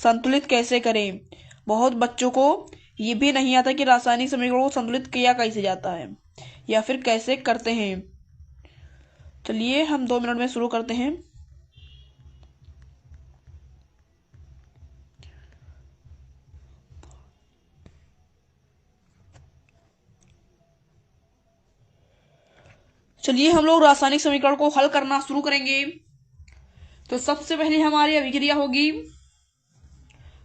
संतुलित कैसे करें। बहुत बच्चों को ये भी नहीं आता कि रासायनिक समीकरणों को संतुलित किया कैसे जाता है या फिर कैसे करते हैं। चलिए हम 2 मिनट में शुरू करते हैं। चलिए हम लोग रासायनिक समीकरण को हल करना शुरू करेंगे। तो सबसे पहले हमारी अभिक्रिया होगी,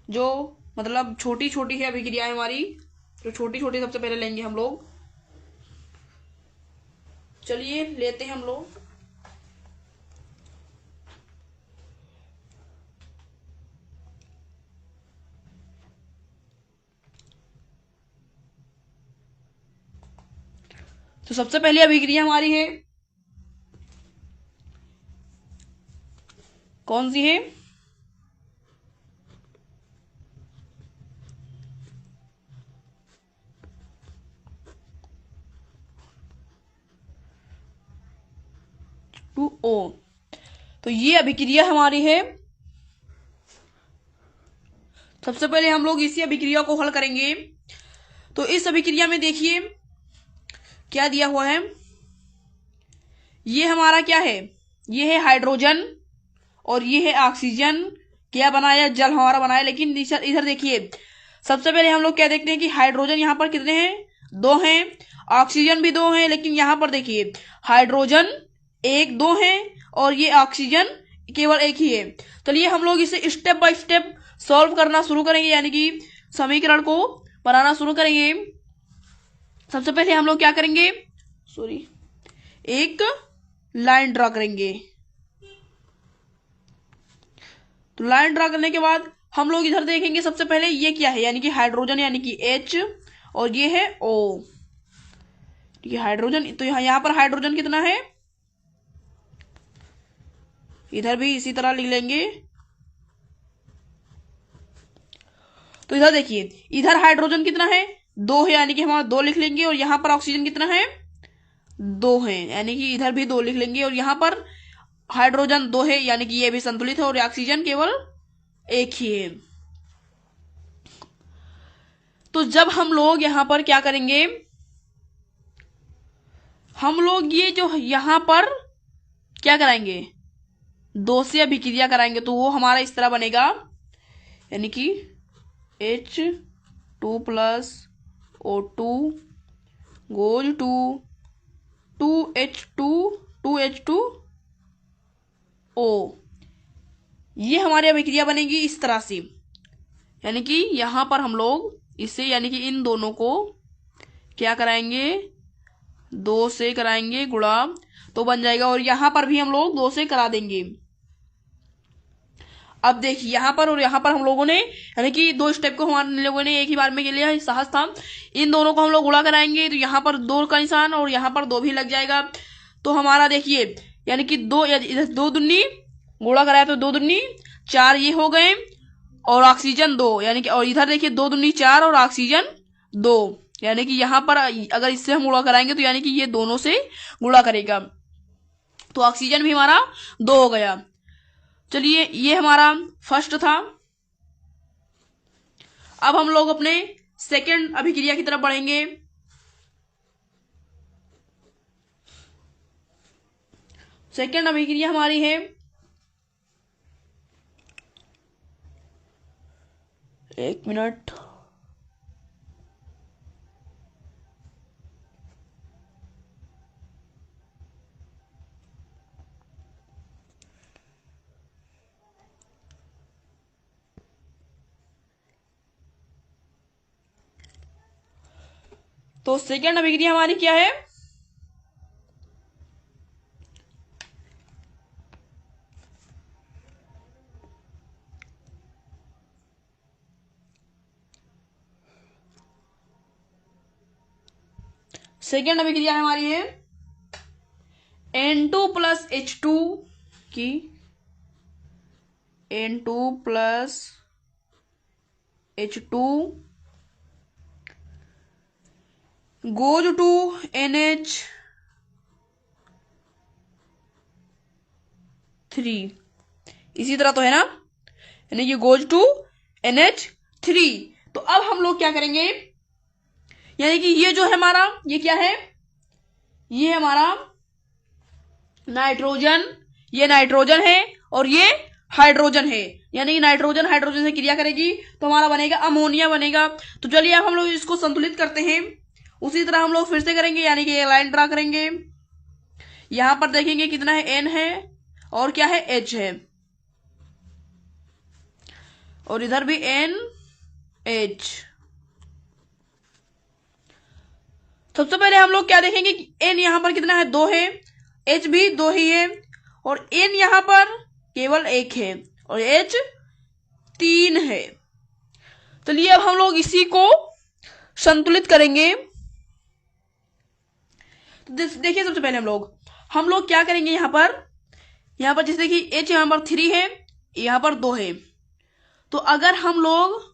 जो मतलब छोटी छोटी है अभिक्रिया हमारी, तो छोटी छोटी सबसे पहले लेंगे हम लोग। चलिए लेते हैं हम लोग। तो सबसे पहली अभिक्रिया हमारी है, कौन सी है? H2O। तो ये अभिक्रिया हमारी है। सबसे पहले हम लोग इसी अभिक्रिया को हल करेंगे। तो इस अभिक्रिया में देखिए क्या दिया हुआ है। ये हमारा क्या है? ये है हाइड्रोजन और ये है ऑक्सीजन। क्या बनाया? जल हमारा बनाया। लेकिन इधर देखिए, सबसे पहले हम लोग क्या देखते हैं कि हाइड्रोजन यहाँ पर कितने हैं? 2 हैं। ऑक्सीजन भी 2 हैं। लेकिन यहाँ पर देखिए हाइड्रोजन 1 2 है और ये ऑक्सीजन केवल 1 ही है। चलिए हम लोग इसे स्टेप बाय स्टेप सॉल्व करना शुरू करेंगे, यानी कि समीकरण को बनाना शुरू करेंगे। सबसे पहले हम लोग क्या करेंगे, एक लाइन ड्रा करेंगे। तो लाइन ड्रा करने के बाद हम लोग इधर देखेंगे, सबसे पहले ये क्या है, यानी कि हाइड्रोजन यानी कि H और ये है O। ये हाइड्रोजन, तो यहाँ पर हाइड्रोजन कितना है, इधर भी इसी तरह लिख लेंगे। तो इधर देखिए, इधर हाइड्रोजन कितना है? 2 है, यानी कि हम 2 लिख लेंगे। और यहाँ पर ऑक्सीजन कितना है? 2 है, यानी कि इधर भी 2 लिख लेंगे। और यहाँ पर हाइड्रोजन 2 है, यानी कि ये भी संतुलित है और ऑक्सीजन केवल 1 ही है। तो जब हम लोग यहाँ पर क्या करेंगे, हम लोग ये जो यहाँ पर क्या कराएंगे, 2 से अभिक्रिया कराएंगे। तो वो हमारा इस तरह बनेगा, यानी कि H2 plus O2 goes to 2H2O। ये हमारी अभिक्रिया बनेगी इस तरह से, यानी कि यहां पर हम लोग इसे, यानी कि इन दोनों को क्या कराएंगे, 2 से कराएंगे गुणा, तो बन जाएगा। और यहां पर भी हम लोग 2 से करा देंगे। अब देखिए यहाँ पर और यहाँ पर हम लोगों ने, यानी कि 2 स्टेप को हम लोगों ने एक ही बार में के लिए साहस था। इन दोनों को हम लोग गुणा कराएंगे, तो यहाँ पर 2 का निशान और यहाँ पर 2 भी लग जाएगा। तो हमारा देखिए, यानी कि 2 इधर 2 दूनी गुणा कराया तो 2 दूनी 4 ये हो गए, और ऑक्सीजन 2, यानी कि, और इधर देखिए 2 दूनी 4 और ऑक्सीजन 2, यानी कि यहाँ पर अगर इससे हम गुणा कराएंगे तो यानी कि ये दोनों से गुणा करेगा, तो ऑक्सीजन भी हमारा 2 हो गया। चलिए ये हमारा फर्स्ट था। अब हम लोग अपने सेकंड अभिक्रिया की तरफ बढ़ेंगे। सेकंड अभिक्रिया हमारी है, एक मिनट, तो सेकंड अभिक्रिया हमारी क्या है, सेकंड अभिक्रिया हमारी है N2 प्लस H2 की, N2 plus H2 goes to NH3। इसी तरह तो है ना, यानी कि गोज टू NH3। तो अब हम लोग क्या करेंगे, यानी कि ये जो है हमारा, ये क्या है, ये हमारा नाइट्रोजन, ये नाइट्रोजन है और ये हाइड्रोजन है, यानी कि नाइट्रोजन हाइड्रोजन से क्रिया करेगी तो हमारा बनेगा अमोनिया बनेगा। तो चलिए अब हम लोग इसको संतुलित करते हैं। उसी तरह हम लोग फिर से करेंगे, यानी कि लाइन ड्रा करेंगे। यहां पर देखेंगे कितना है, N है और क्या है, H है, और इधर भी NH। सबसे पहले हम लोग क्या देखेंगे कि N यहां पर कितना है, 2 है, H भी 2 ही है, और N यहां पर केवल 1 है और H 3 है। चलिए अब हम लोग इसी को संतुलित करेंगे। तो देखिए सबसे पहले हम लोग क्या करेंगे, यहां पर जैसे कि H यहां पर 3 है, यहां पर 2 है, तो अगर हम लोग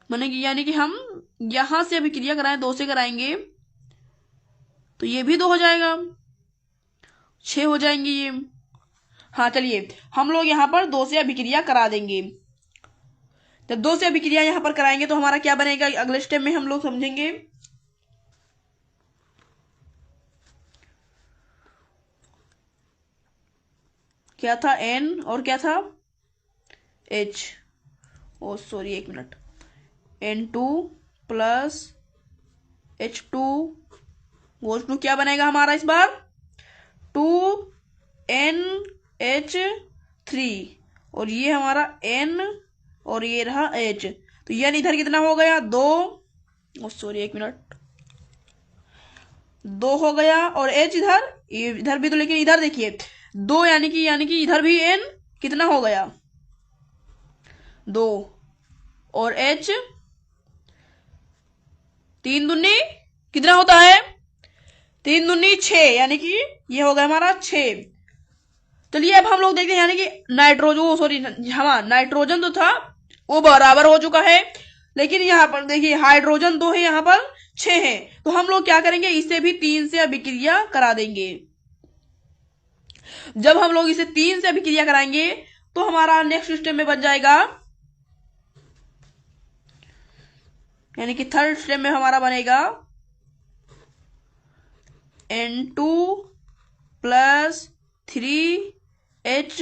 माने कि यानी कि हम यहां से अभिक्रिया कराएं, 2 से कराएंगे तो ये भी 2 हो जाएगा, 6 हो जाएंगे ये। हाँ चलिए हम लोग यहां पर 2 से अभिक्रिया करा देंगे। जब 2 से अभिक्रिया यहां पर कराएंगे तो हमारा क्या बनेगा, अगले स्टेप में हम लोग समझेंगे। क्या था, N और क्या था, H, ओ सॉरी एक minute, N2 plus H2 goes to क्या बनेगा हमारा इस बार, 2NH3, और ये हमारा N और ये रहा H। तो N इधर कितना हो गया, 2, ओ सॉरी एक मिनट, 2 हो गया, और H इधर भी, तो लेकिन इधर देखिए 2, यानी कि इधर भी N कितना हो गया, 2, और H 3 दूनी कितना होता है, 3 दूनी 6, यानी कि ये हो गया हमारा 6। चलिए अब हम लोग देखते हैं, यानी कि नाइट्रोजन, सॉरी हमारा नाइट्रोजन तो था वो बराबर हो चुका है, लेकिन यहाँ पर देखिए हाइड्रोजन 2 है, यहाँ पर 6 है, तो हम लोग क्या करेंगे, इसे भी 3 से अभिक्रिया करा देंगे। जब हम लोग इसे 3 से अभिक्रिया कराएंगे तो हमारा नेक्स्ट स्टेप में बन जाएगा, यानी कि थर्ड स्टेप में हमारा बनेगा N2 plus 3H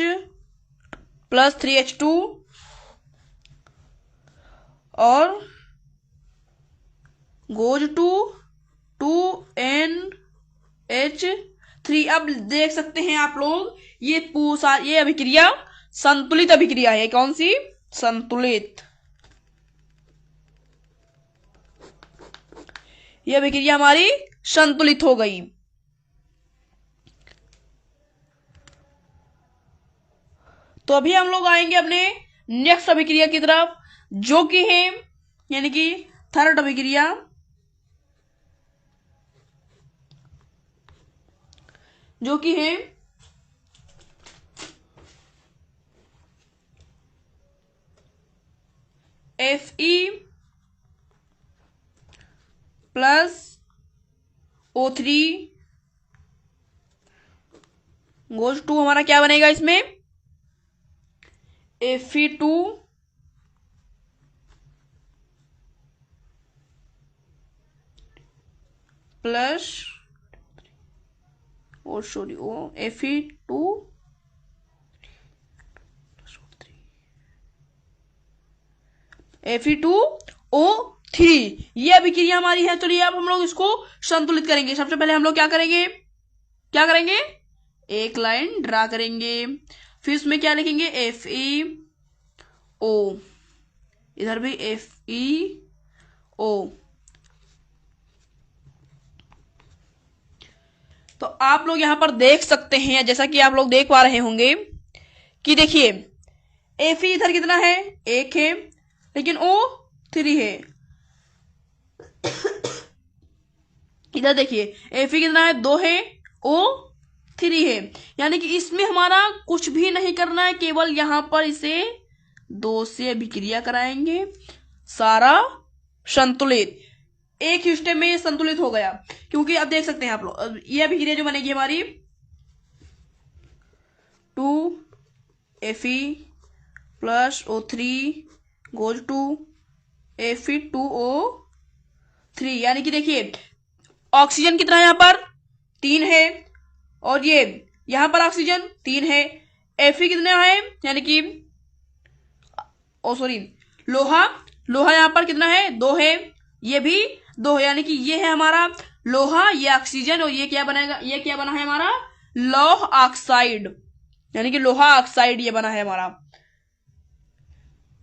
plus 3H2 और गोज टू 2NH3। अब देख सकते हैं आप लोग, ये अभिक्रिया संतुलित अभिक्रिया है। कौन सी, संतुलित। ये अभिक्रिया हमारी संतुलित हो गई। तो अभी हम लोग आएंगे अपने नेक्स्ट अभिक्रिया की तरफ, जो कि है यानी कि थर्ड अभिक्रिया, जो कि है Fe plus O3 goes to, हमारा क्या बनेगा इसमें, Fe2 प्लस और सॉरी Fe2 Fe2O3। ये अभिक्रिया हमारी है। चलिए अब हम लोग इसको संतुलित करेंगे। सबसे पहले हम लोग क्या करेंगे, एक लाइन ड्रा करेंगे, फिर उसमें क्या लिखेंगे, FeO, इधर भी FeO। तो आप लोग यहां पर देख सकते हैं, जैसा कि आप लोग देख पा रहे होंगे कि देखिए Fe इधर कितना है, 1 है, लेकिन O3 है। इधर देखिए Fe कितना है, 2 है, O3 है, यानी कि इसमें हमारा कुछ भी नहीं करना है, केवल यहां पर इसे 2 से अभिक्रिया कराएंगे, सारा संतुलित, एक ही स्टेप में ये संतुलित हो गया। क्योंकि अब देख सकते हैं आप लोग, ये अभिक्रिया जो बनेगी हमारी 2FeO plus O3 goes to Fe2O3, यानी कि देखिए ऑक्सीजन कितना है यहाँ पर 3 है, और ये यहां पर ऑक्सीजन 3 है। Fe कितना है, यानी कि सॉरी लोहा, लोहा यहां पर कितना है 2 है, ये भी 2 है, यानी कि ये है हमारा लोहा, ये ऑक्सीजन, और ये क्या बनेगा, ये क्या बना है हमारा लौह ऑक्साइड, यानी कि लोहा ऑक्साइड ये बना है हमारा।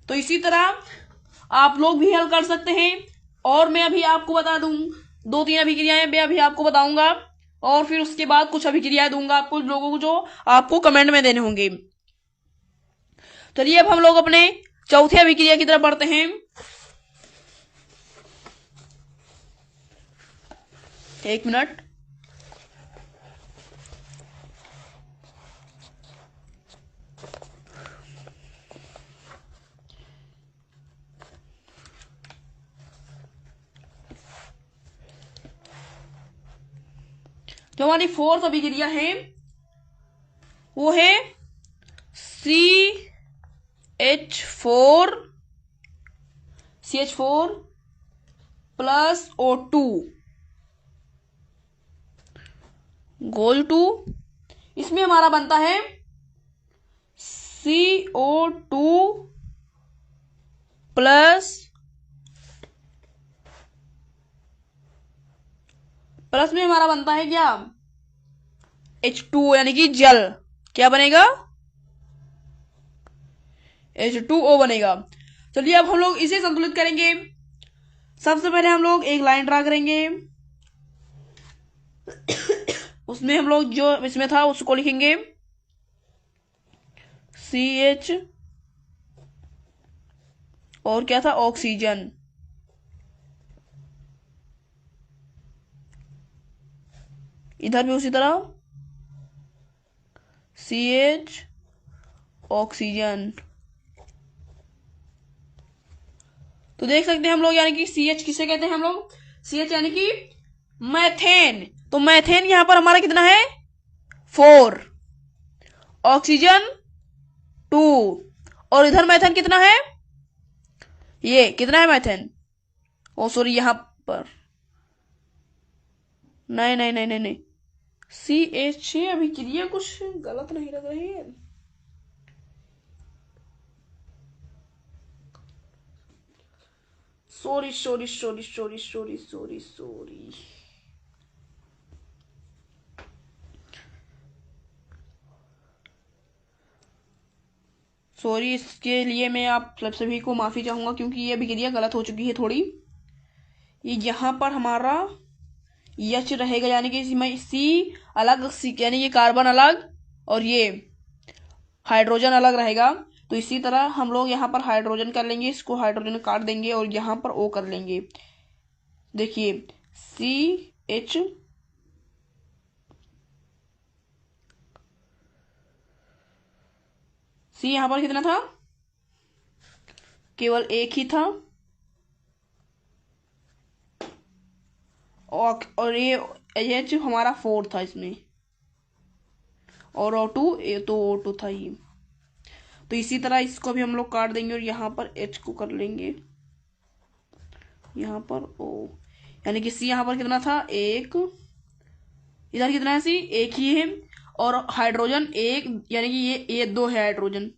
तो इसी तरह आप लोग भी हल कर सकते हैं, और मैं अभी आपको बता दूं 2-3 अभिक्रियाएं मैं अभी आपको बताऊंगा, और फिर उसके बाद कुछ अभिक्रियाएं दूंगा आपको लोगों को, जो आपको कमेंट में देने होंगे। चलिए अब हम लोग अपने चौथे अभिक्रिया की तरफ बढ़ते हैं। एक मिनट। जो हमारी फोर्थ अभिक्रिया है वो है CH4 plus O2 goal to, इसमें हमारा बनता है CO2 प्लस में हमारा बनता है क्या H2O, यानी कि जल। क्या बनेगा H2O बनेगा। चलिए अब हम लोग इसे संतुलित करेंगे। सबसे पहले हम लोग एक लाइन ड्रा करेंगे, उसमें हम लोग जो इसमें था उसको लिखेंगे CH और क्या था ऑक्सीजन, इधर भी उसी तरह CH ऑक्सीजन। तो देख सकते हैं हम लोग, यानी कि CH किसे कहते हैं हम लोग, CH यानी कि मैथेन। तो मैथेन यहां पर हमारा कितना है 4, ऑक्सीजन 2, और इधर मैथेन कितना है, ये कितना है मैथेन, ओ सॉरी यहां पर नहीं नहीं नहीं नहीं नहीं CH अभिक्रिया कुछ गलत नहीं लग रही है। Sorry sorry sorry sorry sorry sorry sorry sorry इसके लिए मैं आप सब सभी को माफी चाहूंगा, क्योंकि ये अभिक्रिया गलत हो चुकी है थोड़ी। ये यहां पर हमारा H रहेगा, यानी कि इसमें C अलग, यानी ये कार्बन अलग और ये हाइड्रोजन अलग रहेगा। तो इसी तरह हम लोग यहाँ पर हाइड्रोजन कर लेंगे, इसको हाइड्रोजन काट देंगे और यहाँ पर O कर लेंगे। देखिए CH C यहाँ पर कितना था, केवल एक ही था, और ये H हमारा 4 था इसमें, और O2 ये तो O2 था ये। तो इसी तरह इसको भी हम लोग काट देंगे और यहाँ पर H को कर लेंगे, यहाँ पर O, यानी कि C यहाँ पर कितना था एक, इधर कितना है C एक ही है, और हाइड्रोजन एक, यानी कि ये 2 है हाइड्रोजन,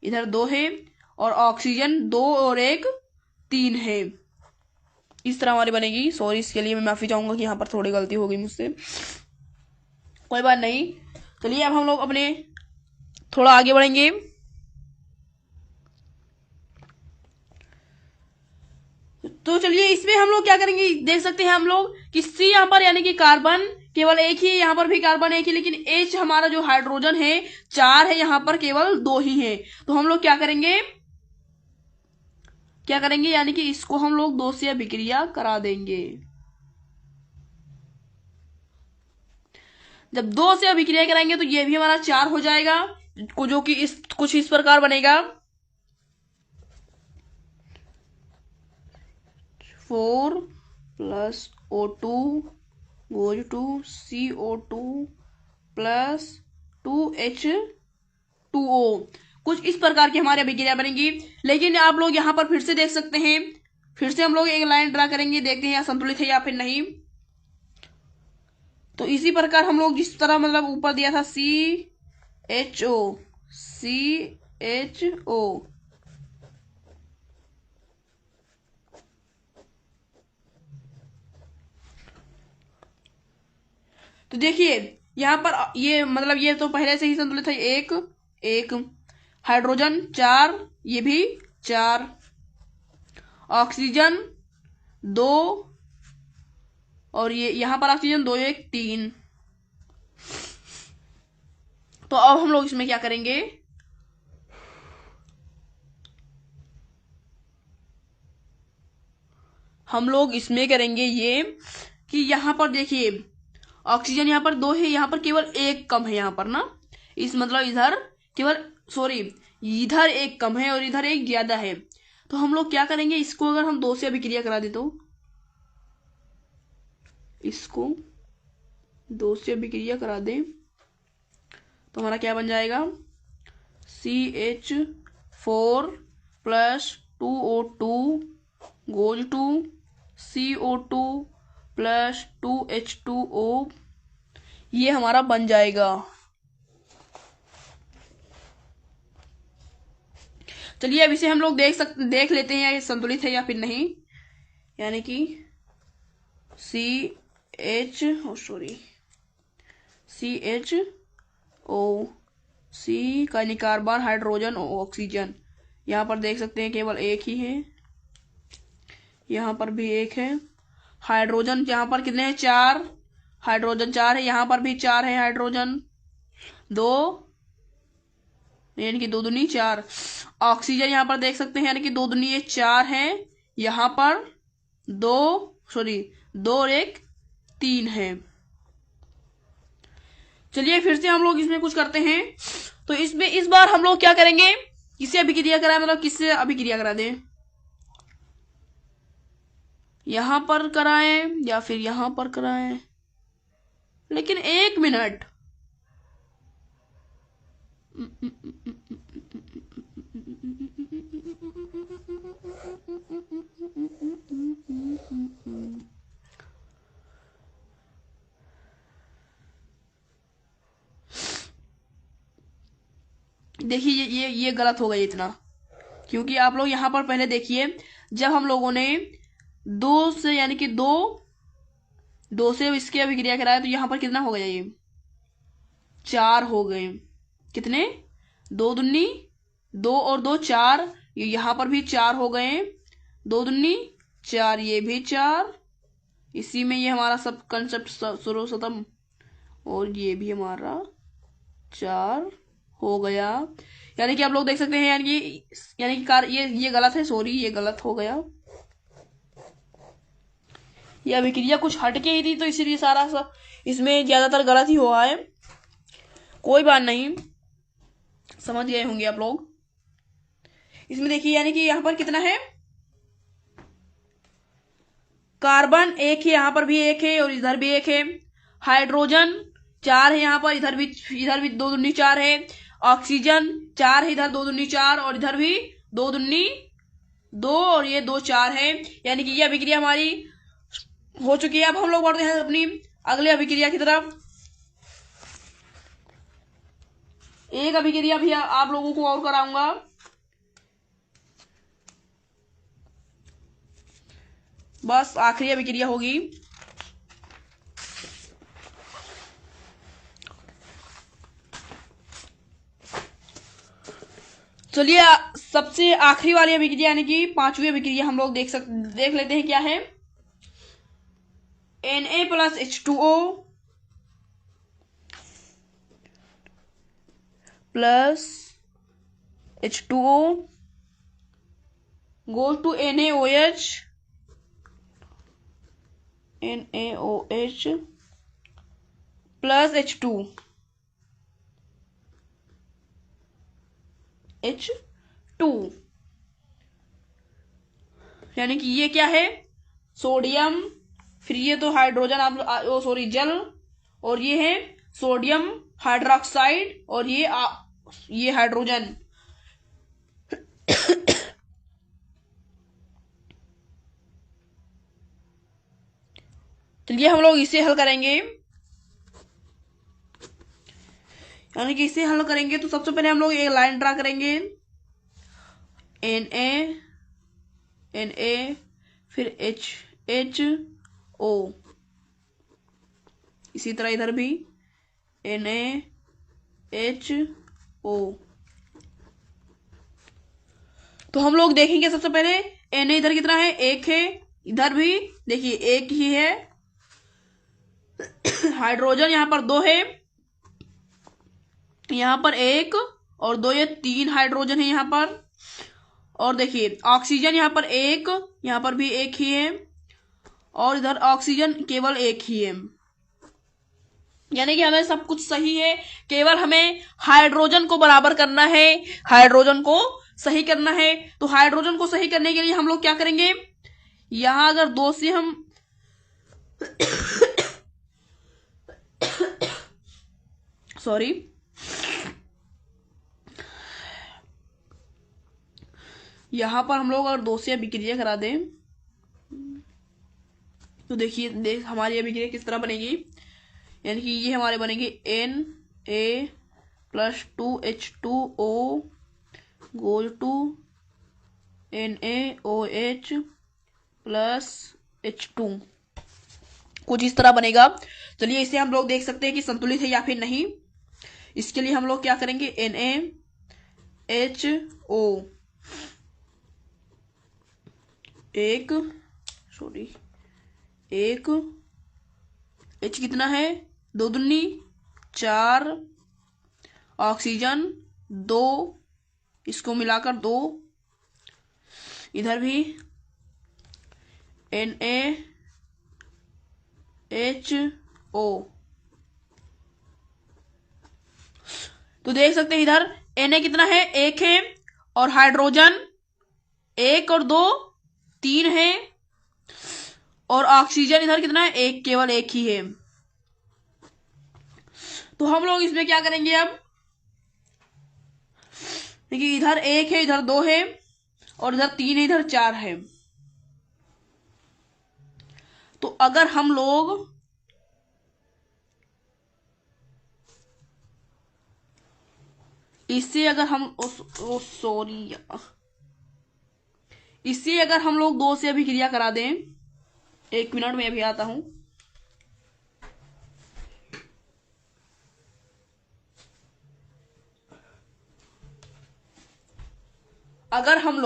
इधर 2 है, और ऑक्सीजन 2 और 1 3 है। इस तरह हमारी बनेगी। सॉरी इसके लिए मैं माफी चाहूंगा कि यहाँ पर थोड़ी गलती हो गई मुझसे, कोई बात नहीं। चलिए अब हम लोग अपने थोड़ा आगे बढ़ेंगे। तो चलिए इसमें हम लोग क्या करेंगे, देख सकते हैं हम लोग कि C यहाँ पर यानी कि कार्बन केवल एक ही है, यहाँ पर भी कार्बन एक ही, लेकिन H हमारा जो हाइड्रोजन है 4 है, यहाँ पर केवल 2 ही है। तो हम लोग क्या करेंगे यानी कि इसको हम लोग 2 से अभिक्रिया करा देंगे। जब 2 से अभिक्रिया कराएंगे तो ये भी हमारा 4 हो जाएगा, जो कि कुछ इस प्रकार बनेगा 4 plus O2 goes to CO2 plus 2H2O। कुछ इस प्रकार की हमारी अभिक्रिया बनेंगी। लेकिन आप लोग यहाँ पर फिर से देख सकते हैं, फिर से हम लोग एक लाइन ड्रा करेंगे, देखते हैं यह संतुलित है या फिर नहीं। तो इसी प्रकार हम लोग जिस तरह मतलब ऊपर दिया था CHO, तो देखिए यहाँ पर ये मतलब ये तो पहले से ही संतुलित है, एक हाइड्रोजन 4, ये भी 4, ऑक्सीजन 2, और ये यहाँ पर ऑक्सीजन 2 1 3। तो अब हम लोग इसमें क्या करेंगे, हम लोग इसमें करेंगे ये कि यहाँ पर देखिए ऑक्सीजन यहाँ पर 2 है, यहाँ पर केवल 1 कम है यहाँ पर ना, इस मतलब इधर केवल इधर 1 कम है और इधर 1 ज्यादा है। तो हम लोग क्या करेंगे, इसको अगर हम 2 से अभिक्रिया करा दे, तो इसको 2 से अभिक्रिया करा दें तो हमारा क्या बन जाएगा, CH4 + 2O2 goes to CO2 + 2H2O, ये हमारा बन जाएगा। चलिए अब इसे हम लोग देख लेते हैं ये संतुलित है या फिर नहीं। यानी कि CHO, C का कार्बन, हाइड्रोजन, ऑक्सीजन, यहाँ पर देख सकते हैं केवल 1 ही है, यहाँ पर भी 1 है। हाइड्रोजन यहाँ पर कितने हैं, 4, हाइड्रोजन 4 है, यहाँ पर भी 4 है, हाइड्रोजन 2, यानी कि 2 दूनी 4। ऑक्सीजन यहाँ पर देख सकते हैं, यानी कि 2 दूनी 4 है, यहाँ पर 2 और 1 3 है। चलिए फिर से हम लोग इसमें कुछ करते हैं। तो इसमें इस बार हम लोग क्या करेंगे, किससे अभिक्रिया कराएं, मतलब किससे अभिक्रिया करा दें, यहां पर कराएं या फिर यहां पर कराएं। लेकिन 1 मिनट, देखिए ये गलत हो गया इतना, क्योंकि आप लोग यहां पर पहले देखिए, जब हम लोगों ने 2 से यानी कि 2 से इसके अभिक्रिया कराया तो यहां पर कितना हो गया, ये 4 हो गए। कितने, 2 दूनी 2 और 2 4, यहां पर भी 4 हो गए, 2 दूनी 4, ये भी 4, इसी में ये हमारा सब कंसेप्ट शुरू खत्म, और ये भी हमारा 4 हो गया। यानी कि आप लोग देख सकते हैं, यानी कि ये गलत है, ये गलत हो गया, ये अभिक्रिया कुछ हटके ही थी, तो इसीलिए सारा सब इसमें ज्यादातर गलत ही हुआ है। कोई बात नहीं, समझ गए होंगे आप लोग। इसमें देखिए यानी कि यहाँ पर कितना है, कार्बन 1 है, यहाँ पर भी 1 है और इधर भी 1 है। हाइड्रोजन 4 है, यहाँ पर इधर भी 2 दूनी 4 है। ऑक्सीजन 4 है, इधर 2 दूनी 4 और इधर भी 2 दूनी 2 और ये 2 4 है। यानी कि ये अभिक्रिया हमारी हो चुकी है। अब हम लोग बढ़ते हैं अपनी अगले अभिक्रिया की तरफ। एक अभिक्रिया भी आप लोगों को और कराऊंगा, बस आखिरी अभिक्रिया होगी। चलिए सबसे आखिरी वाली अभिक्रिया यानी कि 5वीं अभिक्रिया हम लोग देख लेते हैं क्या है। Na + H2O + H2O goes to NaOH plus H2 यानी कि ये क्या है, सोडियम, फिर ये तो हाइड्रोजन जल, और ये है सोडियम हाइड्रोक्साइड, और ये हाइड्रोजन। चलिए हम लोग इसे हल करेंगे, यानी कि इसे हल करेंगे तो सबसे पहले हम लोग एक लाइन ड्रा करेंगे, Na फिर HO, इसी तरह इधर भी NaHO। तो हम लोग देखेंगे सबसे पहले Na इधर कितना है, एक है, इधर भी देखिए एक ही है, हाइड्रोजन यहाँ पर दो है, यहाँ पर एक और दो, ये तीन हाइड्रोजन है यहाँ पर, और देखिए ऑक्सीजन यहाँ पर एक, यहाँ पर भी एक ही है, और इधर ऑक्सीजन केवल एक ही है। यानी कि हमें सब कुछ सही है, केवल हमें हाइड्रोजन को बराबर करना है, हाइड्रोजन को सही करना है। तो हाइड्रोजन को सही करने के लिए हम लोग क्या करेंगे, यहां अगर दो से हम सॉरी, यहां पर हम लोग अगर दो से अभिक्रिया करा दें तो देखिए हमारी अभिक्रिया किस तरह बनेगी। यानी कि ये हमारे बनेंगे Na+2H2O गोल टू NaOH+H2, कुछ इस तरह बनेगा। चलिए इसे हम लोग देख सकते हैं कि संतुलित है या फिर नहीं। इसके लिए हम लोग क्या करेंगे, NaHO एक H कितना है, 2 दूनी 4, ऑक्सीजन 2, इसको मिलाकर 2, इधर भी NaHO। तो देख सकते हैं इधर Na कितना है, एक है, और हाइड्रोजन 1 और 2 3 है, और ऑक्सीजन इधर कितना है, एक, केवल एक ही है। तो हम लोग इसमें क्या करेंगे अब, देखिए इधर 1 है, इधर 2 है, और इधर 3 है, इधर 4 है। तो अगर हम लोग इससे अगर हम इससे अगर हम लोग 2 से अभिक्रिया करा दें, 1 मिनट में अभी आता हूं। अगर हम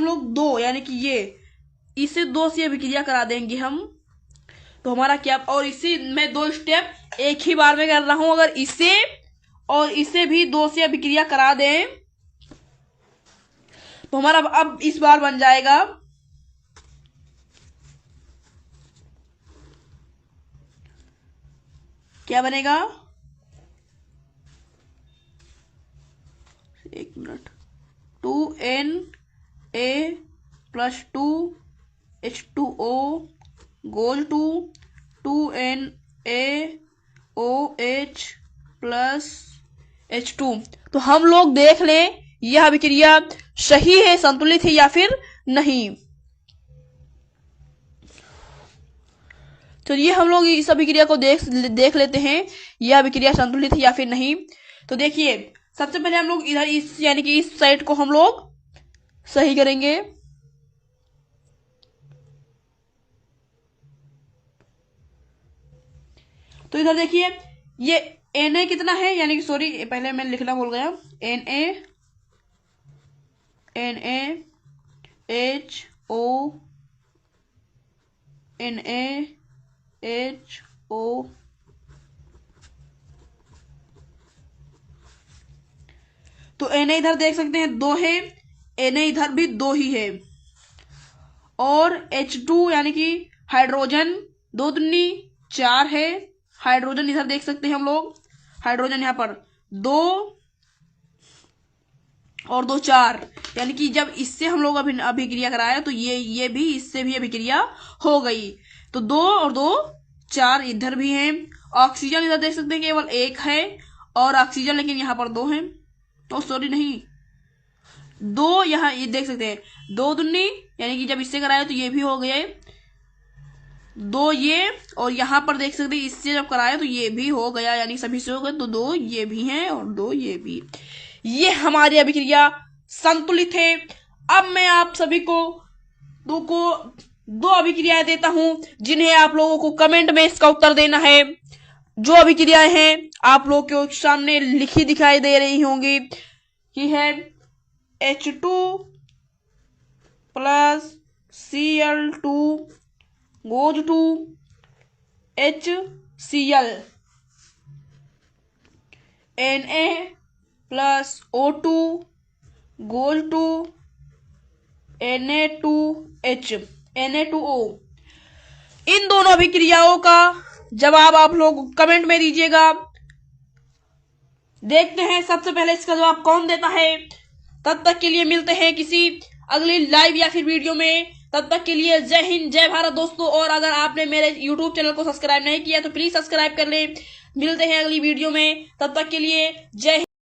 लोग 2 यानी कि ये इसे 2 से अभिक्रिया करा देंगे हम, तो हमारा क्या, और इसी मैं 2 स्टेप एक ही बार में कर रहा हूं, अगर इसे और इसे भी 2 से अभिक्रिया करा दें तो हमारा अब इस बार बन जाएगा क्या बनेगा, 1 minute, 2Na+2H2O goal to 2NaOH+H2। तो हम लोग देख लें यह अभिक्रिया सही है, संतुलित है या फिर नहीं। तो ये हम लोग इस अभिक्रिया को देख लेते हैं, यह अभिक्रिया संतुलित है या फिर नहीं। तो देखिए सबसे पहले हम लोग इधर इस यानी कि इस साइड को हम लोग सही करेंगे। तो इधर देखिए ये Na कितना है, यानी कि सॉरी पहले मैं लिखना भूल गया, NaHO तो Na इधर देख सकते हैं 2 है, Na इधर भी 2 ही है, और H2 यानी कि हाइड्रोजन 2 दूनी 4 है, हाइड्रोजन इधर देख सकते हैं हम लोग, हाइड्रोजन यहाँ पर 2 और 2 4, यानी कि जब इससे हम लोग अभिक्रिया कराया तो ये भी इससे भी अभिक्रिया हो गई। तो 2 और 2 4 इधर भी हैं, ऑक्सीजन इधर देख सकते हैं केवल 1 है, और ऑक्सीजन लेकिन यहाँ पर 2 है, तो सॉरी नहीं 2, यहाँ ये देख सकते हैं 2 दूनी, यानी कि जब इससे कराया तो ये भी हो गया है, 2 ये, और यहाँ पर देख सकते हैं इससे जब कराए तो ये भी हो गया, यानी सभी से हो गए, तो 2 ये भी हैं और 2 ये भी। ये हमारी अभिक्रिया संतुलित है। अब मैं आप सभी को दो अभिक्रियाएं देता हूं जिन्हें आप लोगों को कमेंट में इसका उत्तर देना है। जो अभिक्रियाएं हैं आप लोग के सामने लिखी दिखाई दे रही होंगी कि है H2 plus Cl2 goes to HCl, Na plus O2 goes to Na2H, Na2O। इन दोनों अभिक्रियाओं का जवाब आप लोग कमेंट में दीजिएगा। देखते हैं सबसे पहले इसका जवाब कौन देता है। तब तक के लिए मिलते हैं किसी अगली लाइव या फिर वीडियो में। तब तक के लिए जय हिंद, जय भारत दोस्तों। और अगर आपने मेरे YouTube चैनल को सब्सक्राइब नहीं किया तो प्लीज सब्सक्राइब कर लें। मिलते हैं अगली वीडियो में, तब तक के लिए जय हिंद।